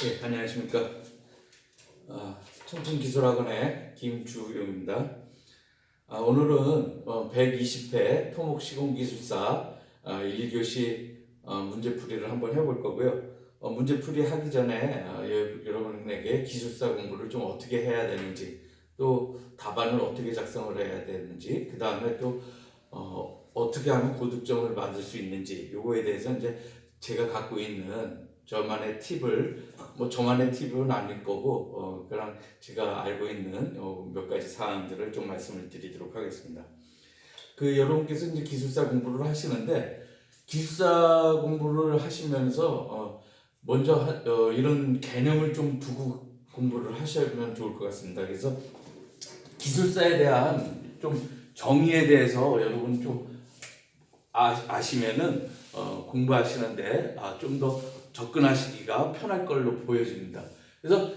예, 안녕하십니까. 청풍기술학원의 김주용입니다. 오늘은 120회 토목시공기술사 1교시 문제풀이를 한번 해볼 거고요. 문제풀이 하기 전에 여러분에게 기술사 공부를 좀 어떻게 해야 되는지, 또 답안을 어떻게 작성을 해야 되는지, 그 다음에 또 어떻게 하면 고득점을 받을 수 있는지, 요거에 대해서 이제 제가 갖고 있는 저만의 팁을, 저만의 팁은 아닐 거고, 그냥 제가 알고 있는 몇 가지 사항들을 좀 말씀을 드리도록 하겠습니다. 여러분께서 이제 기술사 공부를 하시는데, 기술사 공부를 하시면서 먼저 이런 개념을 좀 두고 공부를 하시면 좋을 것 같습니다. 그래서 기술사에 대한 좀 정의에 대해서 여러분 좀 아시면은 공부하시는데 좀 더 접근하시기가 편할 걸로 보여집니다. 그래서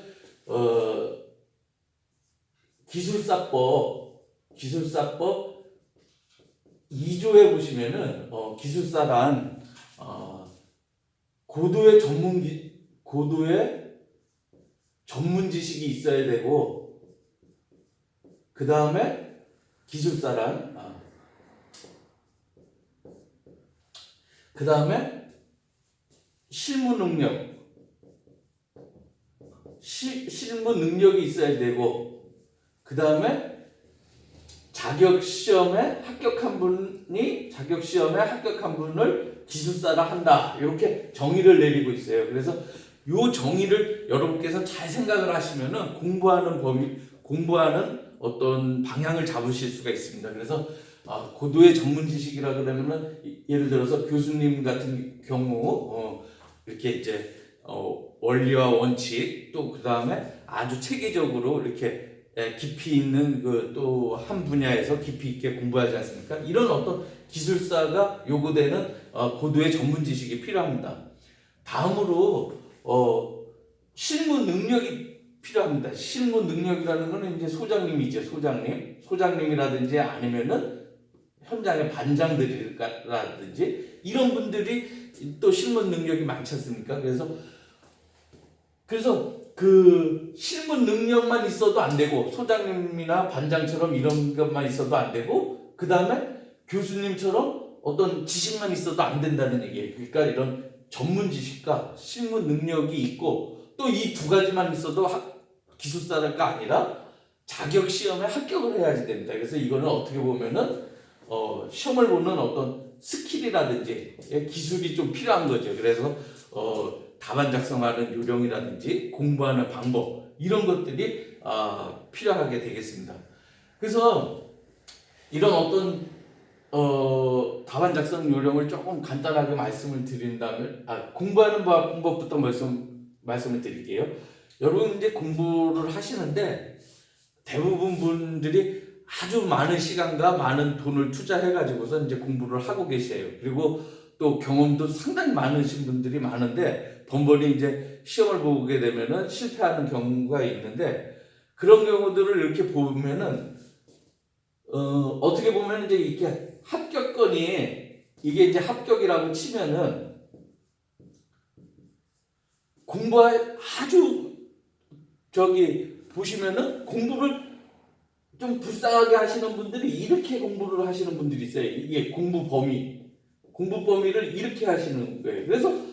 기술사법 2조에 보시면은 기술사란 고도의 전문 지식이 있어야 되고, 그 다음에 기술사란 그 다음에 실무 능력이 있어야 되고, 그 다음에 자격시험에 합격한 분을 기술사라 한다, 이렇게 정의를 내리고 있어요. 그래서 이 정의를 여러분께서 잘 생각을 하시면은 공부하는 어떤 방향을 잡으실 수가 있습니다. 그래서 고도의 전문 지식이라 그러면은 예를 들어서 교수님 같은 경우 이렇게 이제 원리와 원칙, 또 그 다음에 아주 체계적으로 이렇게 깊이 있는 또 한 분야에서 깊이 있게 공부하지 않습니까? 이런 어떤 기술사가 요구되는 고도의 전문 지식이 필요합니다. 다음으로 실무 능력이 필요합니다. 실무 능력이라는 것은 이제 소장님이죠. 소장님이라든지 아니면은 현장의 반장들이라든지 이런 분들이 또 실무 능력이 많지 않습니까? 그래서 그 실무 능력만 있어도 안 되고, 소장님이나 반장처럼 이런 것만 있어도 안 되고, 그 다음에 교수님처럼 어떤 지식만 있어도 안 된다는 얘기예요. 그러니까 이런 전문 지식과 실무 능력이 있고, 또 이 두 가지만 있어도 기술사가 아니라 자격 시험에 합격을 해야지 됩니다. 그래서 이거는 어떻게 보면은 시험을 보는 어떤 스킬이라든지 기술이 좀 필요한 거죠. 그래서 답안 작성하는 요령이라든지 공부하는 방법, 이런 것들이 필요하게 되겠습니다. 그래서 이런 어떤 답안 작성 요령을 조금 간단하게 말씀을 드린다면, 공부하는 방법부터 말씀을 드릴게요. 여러분 이제 공부를 하시는데 대부분 분들이 아주 많은 시간과 많은 돈을 투자해가지고서 이제 공부를 하고 계세요. 그리고 또 경험도 상당히 많으신 분들이 많은데 번번이 이제 시험을 보게 되면은 실패하는 경우가 있는데, 그런 경우들을 이렇게 보면은 어떻게 보면 이제 이렇게 합격권이, 이게 이제 합격이라고 치면은 아주 보시면은 공부를 좀 불쌍하게 하시는 분들이 이렇게 공부를 하시는 분들이 있어요. 이게 공부 범위를 이렇게 하시는 거예요. 그래서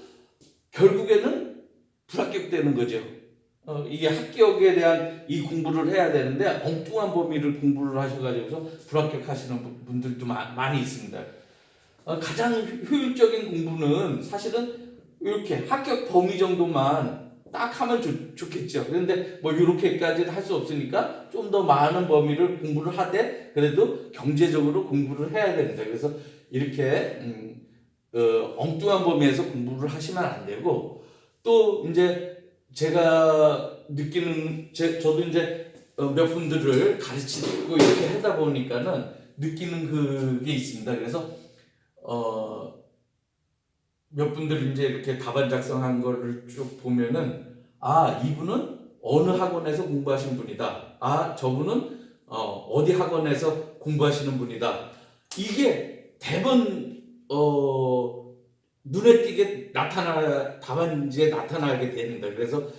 결국에는 불합격되는 거죠. 이게 합격에 대한 이 공부를 해야 되는데 엉뚱한 범위를 공부를 하셔가지고서 불합격하시는 분들도 많이 있습니다. 가장 효율적인 공부는 사실은 이렇게 합격 범위 정도만 딱 하면 좋겠죠. 그런데 이렇게까지는 할 수 없으니까 좀 더 많은 범위를 공부를 하되, 그래도 경제적으로 공부를 해야 됩니다. 그래서 이렇게 엉뚱한 범위에서 공부를 하시면 안 되고, 또 이제 제가 느끼는, 저도 이제 몇 분들을 가르치고 이렇게 하다 보니까는 느끼는 그게 있습니다. 그래서 몇 분들 이제 이렇게 답안 작성한 거를 쭉 보면은, 이분은 어느 학원에서 공부하신 분이다. 저분은 어디 학원에서 공부하시는 분이다. 이게 대번 눈에 띄게 답안지에 나타나게 됩니다. 그래서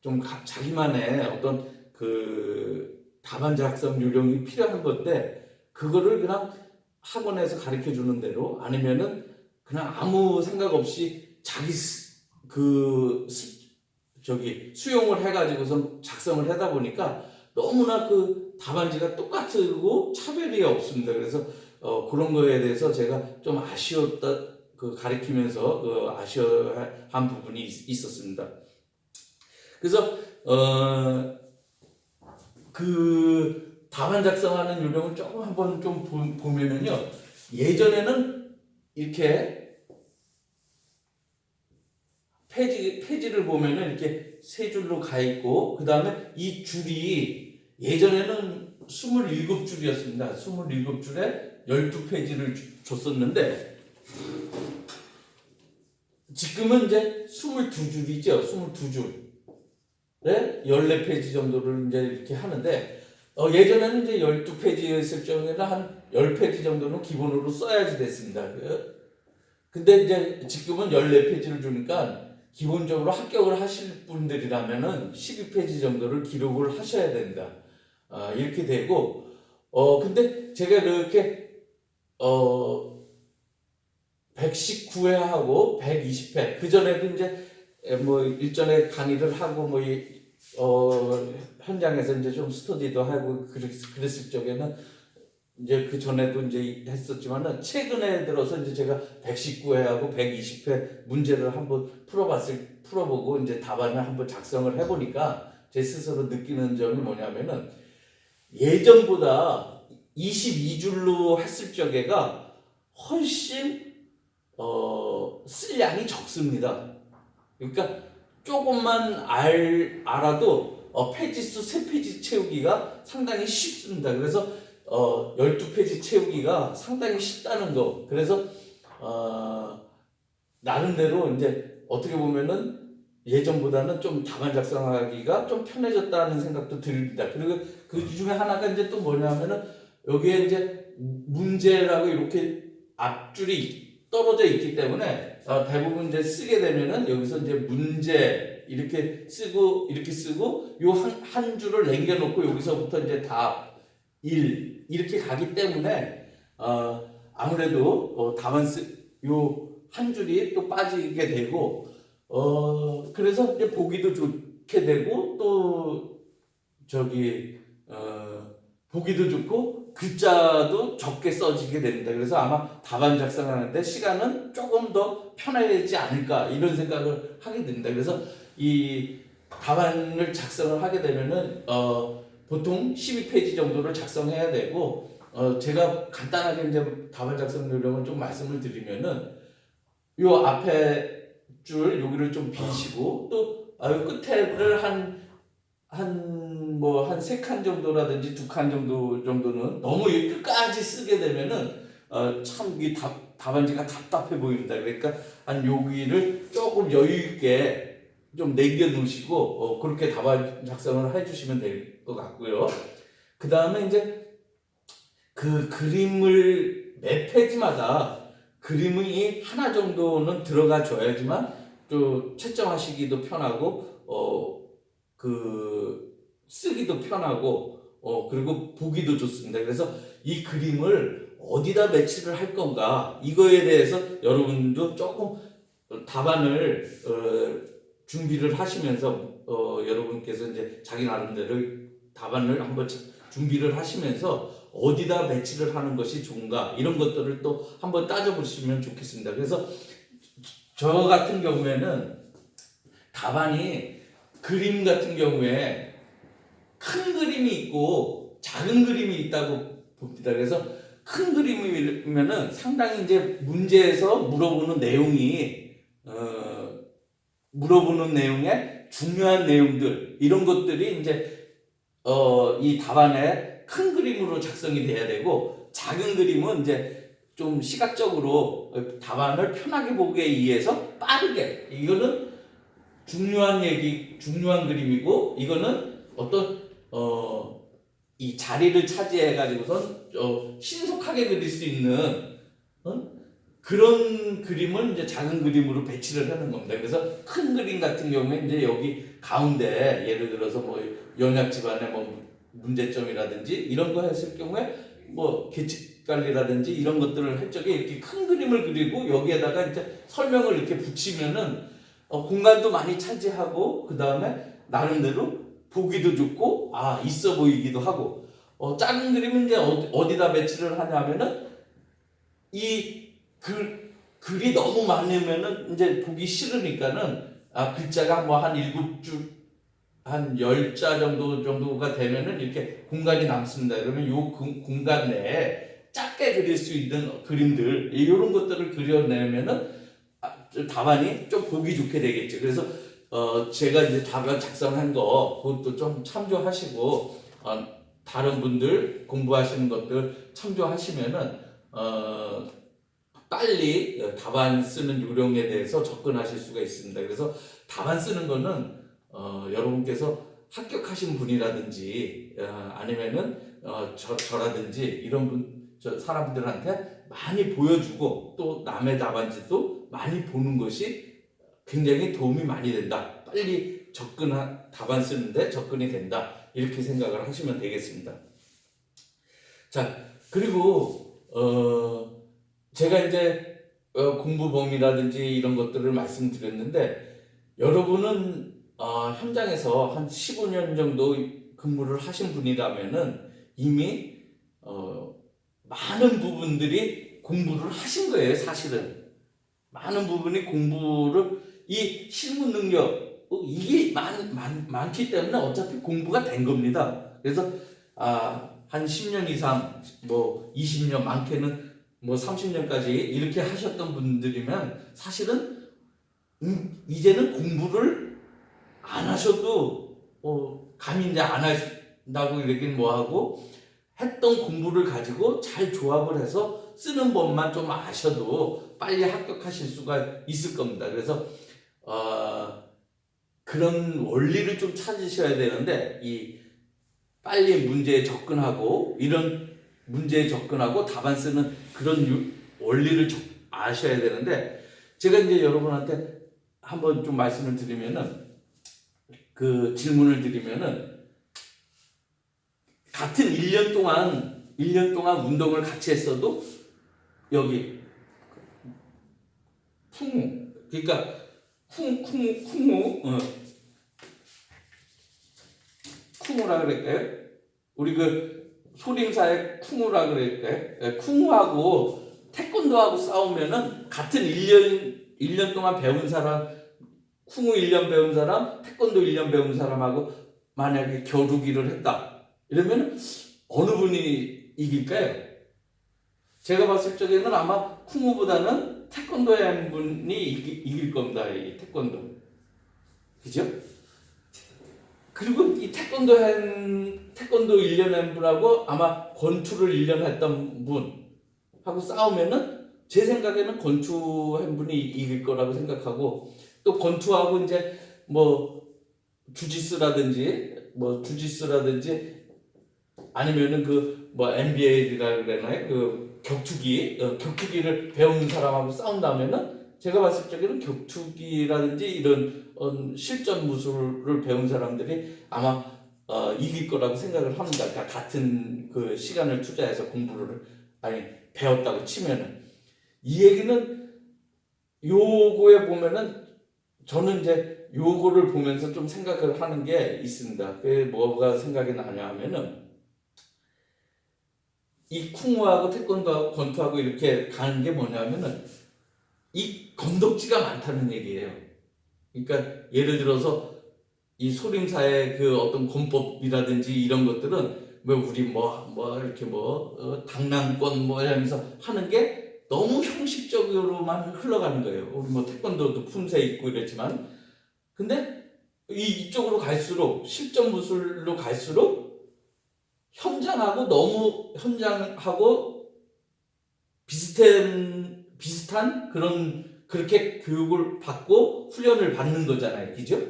좀 자기만의 어떤 그 답안 작성 요령이 필요한 건데 그거를 그냥 학원에서 가르쳐 주는 대로 아니면은 그냥 아무 생각 없이 자기 수용을 해가지고서 작성을 하다 보니까 너무나 그 답안지가 똑같고 차별이 없습니다. 그래서 그런 거에 대해서 제가 좀 아쉬웠다, 그 가르치면서 아쉬워한 부분이 있었습니다. 그래서 그 답안 작성하는 요령을 조금 한번 좀 보면은요, 예전에는 이렇게 페이지를 보면은 이렇게 세 줄로 가 있고, 그 다음에 이 줄이 예전에는 27줄이었습니다. 27줄에 12페이지를 줬었는데, 지금은 이제 22줄이죠. 22줄에 14페이지 정도를 이제 이렇게 하는데, 예전에는 이제 12페이지였을 경우에는 한 10페이지 정도는 기본으로 써야지 됐습니다. 근데 이제 지금은 14페이지를 주니까 기본적으로 합격을 하실 분들이라면은 12페이지 정도를 기록을 하셔야 된다. 이렇게 되고, 근데 제가 이렇게, 119회하고 120회, 그전에도 이제 뭐 일전에 강의를 하고 뭐 현장에서 이제 좀 스터디도 하고 그랬을 적에는 이제 그 전에도 이제 했었지만은 최근에 들어서 이제 제가 119회하고 120회 문제를 한번 풀어보고 이제 답안을 한번 작성을 해보니까 제 스스로 느끼는 점이 뭐냐면은 예전보다 22줄로 했을 적에가 훨씬 쓸 양이 적습니다. 그러니까 조금만 알아도 페이지 수 3페이지 채우기가 상당히 쉽습니다. 그래서 12페이지 채우기가 상당히 쉽다는 거. 그래서 나름대로 이제 어떻게 보면은 예전보다는 좀 답안 작성하기가 좀 편해졌다는 생각도 듭니다. 그리고 그 중에 하나가 이제 또 뭐냐면은 여기에 이제 문제라고 이렇게 앞줄이 떨어져 있기 때문에 대부분 이제 쓰게 되면은 여기서 이제 문제 이렇게 쓰고 요 한 줄을 남겨놓고 여기서부터 이제 답 1 이렇게 가기 때문에 아무래도 답안 요 한 줄이 또 빠지게 되고 그래서 이제 보기도 좋게 되고 또 보기도 좋고 글자도 적게 써지게 됩니다. 그래서 아마 답안 작성하는데 시간은 조금 더 편하지 않을까 이런 생각을 하게 됩니다. 그래서 이 답안을 작성을 하게 되면은 보통 12페이지 정도를 작성해야 되고 제가 간단하게 이제 답안 작성 요령을 좀 말씀을 드리면은 요 앞에 줄 여기를 좀 비시고 또 끝에를 한 3칸 정도라든지 2칸 정도는 너무 끝까지 쓰게 되면은 참 이 답안지가 답답해 보입니다. 그러니까 한 여기를 조금 여유 있게 좀 남겨 놓으시고 그렇게 답안 작성을 해 주시면 될 것 같고요. 그 다음에 이제 그 그림을 매 페이지마다 그림이 하나 정도는 들어가 줘야지만 또 채점하시기도 편하고 쓰기도 편하고 그리고 보기도 좋습니다. 그래서 이 그림을 어디다 배치를 할 건가 이거에 대해서 여러분도 조금 답안을 준비를 하시면서 여러분께서 이제 자기 나름대로 답안을 한번 준비를 하시면서 어디다 배치를 하는 것이 좋은가 이런 것들을 또 한번 따져보시면 좋겠습니다. 그래서 저 같은 경우에는 답안이 그림 같은 경우에 큰 그림이 있고 작은 그림이 있다고 봅니다. 그래서 큰 그림이면은 상당히 이제 문제에서 물어보는 내용에 중요한 내용들 이런 것들이 이제 이 답안에 큰 그림으로 작성이 돼야 되고 작은 그림은 이제 좀 시각적으로 답안을 편하게 보기 위해서 빠르게 이거는 중요한 그림이고 이거는 어떤 이 자리를 차지해 가지고선 신속하게 그릴 수 있는 그런 그림을 이제 작은 그림으로 배치를 하는 겁니다. 그래서 큰 그림 같은 경우에 이제 여기 가운데 예를 들어서 뭐 연약 집안의 뭐 문제점이라든지 이런 거 했을 경우에 뭐 계측 관리라든지 이런 것들을 할 적에 이렇게 큰 그림을 그리고 여기에다가 이제 설명을 이렇게 붙이면은 공간도 많이 차지하고 그 다음에 나름대로 보기도 좋고 있어 보이기도 하고 작은 그림은 이제 어디다 배치를 하냐면은 이 글이 너무 많으면은 이제 보기 싫으니까는 글자가 뭐 한 7줄 한 10자 정도가 되면은 이렇게 공간이 남습니다. 그러면 요 공간 내에 작게 그릴 수 있는 그림들 이런 것들을 그려내면은 답안이 좀 보기 좋게 되겠죠. 그래서 제가 이제 답안 작성한 거 그것도 좀 참조하시고 다른 분들 공부하시는 것들 참조하시면은 빨리 답안 쓰는 요령에 대해서 접근하실 수가 있습니다. 그래서 답안 쓰는 거는 여러분께서 합격하신 분이라든지 아니면은 저라든지 이런 사람들한테 많이 보여주고 또 남의 답안지도 많이 보는 것이 굉장히 도움이 많이 된다. 빨리 답안 쓰는데 접근이 된다. 이렇게 생각을 하시면 되겠습니다. 자, 그리고 제가 이제 공부 범위라든지 이런 것들을 말씀드렸는데 여러분은 현장에서 한 15년 정도 근무를 하신 분이라면은 이미 많은 부분들이 공부를 하신 거예요. 사실은 많은 부분이 공부를 이 실무 능력 이게 많기 때문에 어차피 공부가 된 겁니다. 그래서 한 10년 이상 뭐 20년 많게는 뭐 30년까지 이렇게 하셨던 분들이면 사실은 이제는 공부를 안 하셔도 감히 이제 안 한다고 이러긴 뭐하고 했던 공부를 가지고 잘 조합을 해서 쓰는 법만 좀 아셔도 빨리 합격하실 수가 있을 겁니다. 그래서 그런 원리를 좀 찾으셔야 되는데 이 빨리 문제에 접근하고 이런 문제에 접근하고 답안 쓰는 그런 원리를 아셔야 되는데 제가 이제 여러분한테 한번 좀 말씀을 드리면은 그 질문을 드리면은 같은 1년 동안 운동을 같이 했어도 여기 풍우 그러니까 쿵우라 그럴까요? 우리 그 소림사의 쿵우라 그럴까요? 쿵우하고 태권도하고 싸우면은 같은 1년 동안 배운 사람, 쿵우 1년 배운 사람, 태권도 1년 배운 사람하고 만약에 겨루기를 했다. 이러면 어느 분이 이길까요? 제가 봤을 적에는 아마 쿵우보다는 태권도의 한 분이 이길 겁니다. 이 태권도. 그죠? 그리고 이 태권도 1년 한 분하고 아마 권투를 1년 했던 분하고 싸우면은 제 생각에는 권투 한 분이 이길 거라고 생각하고 또 권투하고 이제 뭐 주짓수라든지 아니면은 그 뭐 NBA라 그러나요? 그 격투기를 배우는 사람하고 싸운다면은 제가 봤을 적에는 격투기라든지 이런 실전 무술을 배운 사람들이 아마 이길 거라고 생각을 합니다. 그러니까 같은 그 시간을 투자해서 공부를 배웠다고 치면은 이 얘기는 요거에 보면은 저는 이제 요거를 보면서 좀 생각을 하는 게 있습니다. 그게 뭐가 생각이 나냐 하면은 이 쿵우하고 태권도하고 권투하고 이렇게 가는 게 뭐냐면은 이 건덕지가 많다는 얘기예요. 그러니까 예를 들어서 이 소림사의 그 어떤 권법이라든지 이런 것들은 뭐 우리 이렇게 당랑권 이러면서 하는 게 너무 형식적으로만 흘러가는 거예요. 우리 뭐 태권도도 품새 있고 이랬지만 근데 이쪽으로 갈수록 실전 무술로 갈수록 현장하고 비슷한 그렇게 교육을 받고 훈련을 받는 거잖아요. 그죠?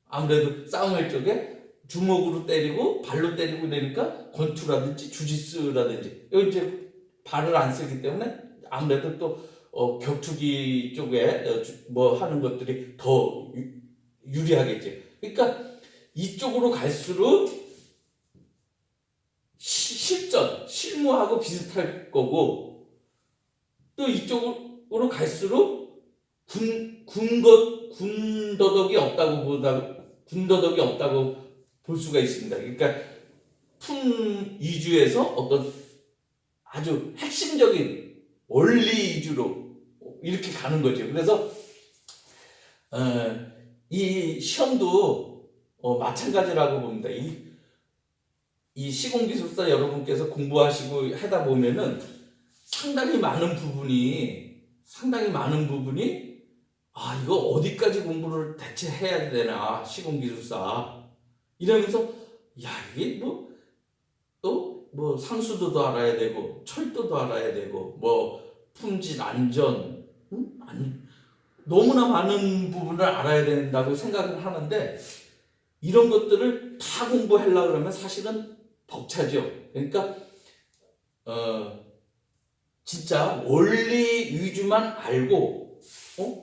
아무래도 싸움할 적에 주먹으로 때리고 발로 때리고 이러니까 권투라든지 주짓수라든지 여기 이제 발을 안 쓰기 때문에 아무래도 또 격투기 쪽에 뭐 하는 것들이 더 유리하겠지. 그러니까 이쪽으로 갈수록 실무하고 비슷할 거고, 또 이쪽으로 갈수록 군더더기 없다고 볼 수가 있습니다. 그러니까 품 위주에서 어떤 아주 핵심적인 원리 위주로 이렇게 가는 거죠. 그래서 이 시험도 마찬가지라고 봅니다. 이 시공기술사 여러분께서 공부하시고 하다 보면은 상당히 많은 부분이 이거 어디까지 공부를 대체 해야 되나, 시공기술사 이러면서 이게 또 상수도도 알아야 되고 철도도 알아야 되고 뭐 품질 안전, 너무나 많은 부분을 알아야 된다고 생각을 하는데, 이런 것들을 다 공부하려고 그러면 사실은 벅차죠. 그러니까 진짜 원리 위주만 알고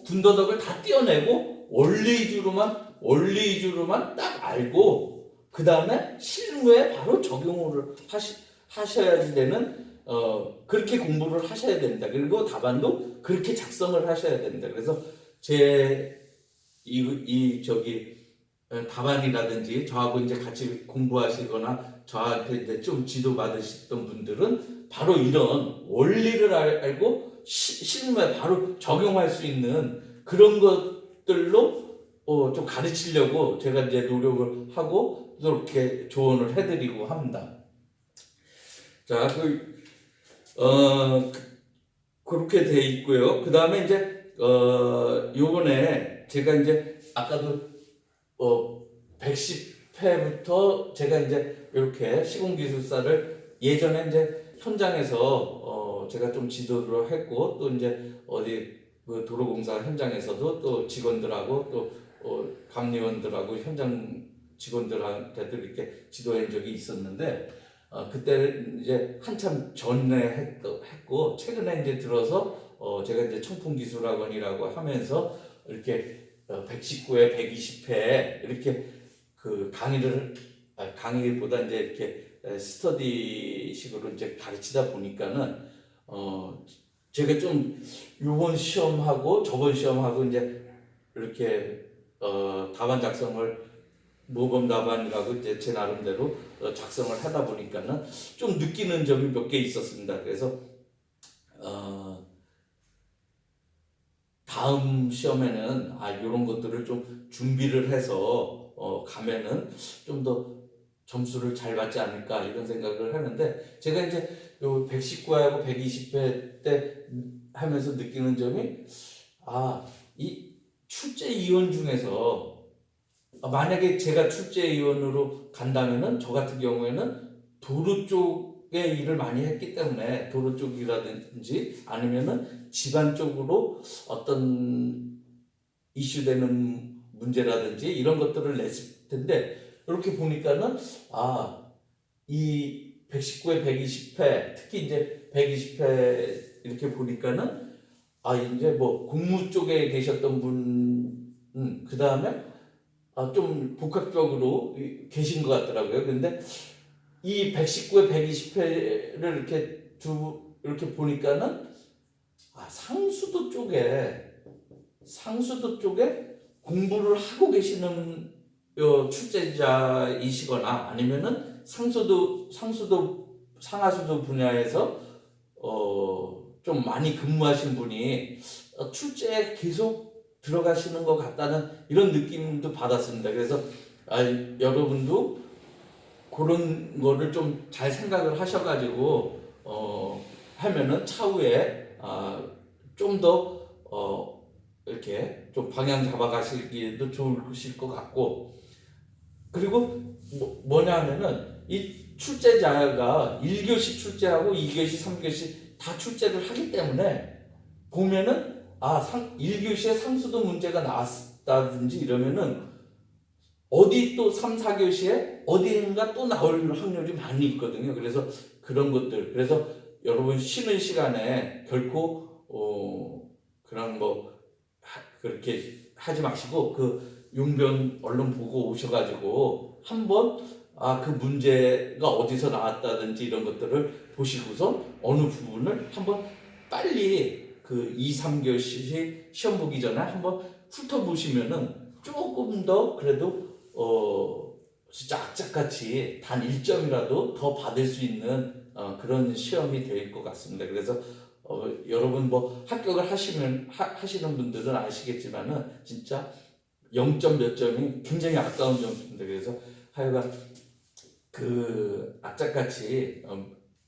군더더기를 다 떼어내고 원리 위주로만 딱 알고 그 다음에 실무에 바로 적용을 하셔야 되는, 그렇게 공부를 하셔야 된다. 그리고 답안도 그렇게 작성을 하셔야 된다. 그래서 답안이라든지 저하고 이제 같이 공부하시거나 저한테 이제 좀 지도받으셨던 분들은 바로 이런 원리를 알고 실무에 바로 적용할 수 있는 그런 것들로 좀 가르치려고 제가 이제 노력을 하고 또 이렇게 조언을 해드리고 합니다. 자, 그렇게 돼 있고요. 그 다음에 이제 요번에 제가 이제 아까도 110회부터 제가 이제 이렇게 시공기술사를 예전에 이제 현장에서 제가 좀 지도를 했고, 또 이제 어디 그 도로공사 현장에서도 또 직원들하고 또 감리원들하고 현장 직원들한테도 이렇게 지도한 적이 있었는데, 그때는 이제 한참 전에 했고, 최근에 이제 들어서 제가 이제 청풍기술학원이라고 하면서 이렇게 119회, 120회 이렇게 그 강의보다 이제 이렇게 스터디식으로 이제 가르치다 보니까는 제가 좀 요번 시험하고 저번 시험하고 이제 이렇게 답안 작성을 모범 답안이라고 이제 제 나름대로 작성을 하다 보니까는 좀 느끼는 점이 몇 개 있었습니다. 그래서 다음 시험에는 이런 것들을 좀 준비를 해서 가면은 좀 더 점수를 잘 받지 않을까 이런 생각을 하는데, 제가 이제 요 119회하고 120회 때 하면서 느끼는 점이 이 출제위원 중에서 만약에 제가 출제위원으로 간다면은 저 같은 경우에는 도로 쪽에 일을 많이 했기 때문에 도로 쪽이라든지 아니면은 집안 쪽으로 어떤 이슈되는 문제라든지 이런 것들을 냈을 텐데, 이렇게 보니까는 이 119회, 120회, 특히 이제 120회 이렇게 보니까는 이제 뭐 공무 쪽에 계셨던 분, 그 다음에 좀 복합적으로 계신 것 같더라고요. 근데 이 119회, 120회를 이렇게 보니까는 상수도 쪽에 공부를 하고 계시는 출제자이시거나 아니면은 상하수도 분야에서 좀 많이 근무하신 분이 출제에 계속 들어가시는 것 같다는 이런 느낌도 받았습니다. 그래서 여러분도 그런 거를 좀 잘 생각을 하셔가지고 하면은 차후에 좀 더 이렇게 좀 방향 잡아가시기도 좋으실 것 같고, 그리고 뭐냐 하면은 이 출제자가 1교시 출제하고 2교시, 3교시 다 출제를 하기 때문에 보면은 1교시에 상수도 문제가 나왔다든지 이러면은 어디 또 3, 4교시에 어디인가 또 나올 확률이 많이 있거든요. 그래서 그런 것들, 그래서 여러분 쉬는 시간에 결코 그런 그렇게 하지 마시고 그 용변 얼른 보고 오셔가지고 한번 그 문제가 어디서 나왔다든지 이런 것들을 보시고서 어느 부분을 한번 빨리 그 2, 3교시 시험 보기 전에 한번 훑어보시면은 조금 더 그래도 진짜 악착같이 단 1점이라도 더 받을 수 있는 그런 시험이 될 것 같습니다. 그래서 여러분 합격을 하시는 분들은 아시겠지만은 진짜 0점 몇 점이 굉장히 아까운 점수입니다. 그래서 하여간 그 악착같이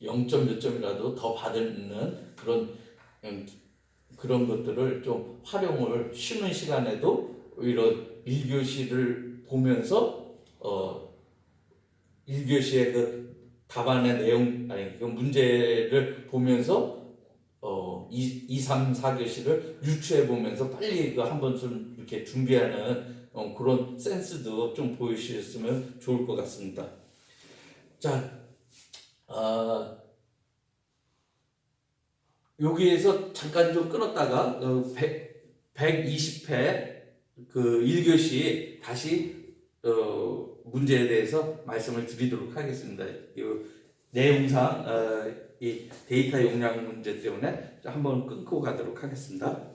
0점 몇 점이라도 더 받는 그런 것들을 좀 활용을 쉬는 시간에도 이런 1교시를 보면서 1교시의 그 답안의 내용 그 문제를 보면서 2, 3, 4교시를 유추해 보면서 빨리 그 한 번쯤 이렇게 준비하는 그런 센스도 좀 보여주셨으면 좋을 것 같습니다. 자, 여기에서 잠깐 좀 끊었다가 120회 그 1교시 다시 문제에 대해서 말씀을 드리도록 하겠습니다. 이 내용상 이 데이터 용량 문제 때문에 한번 끊고 가도록 하겠습니다.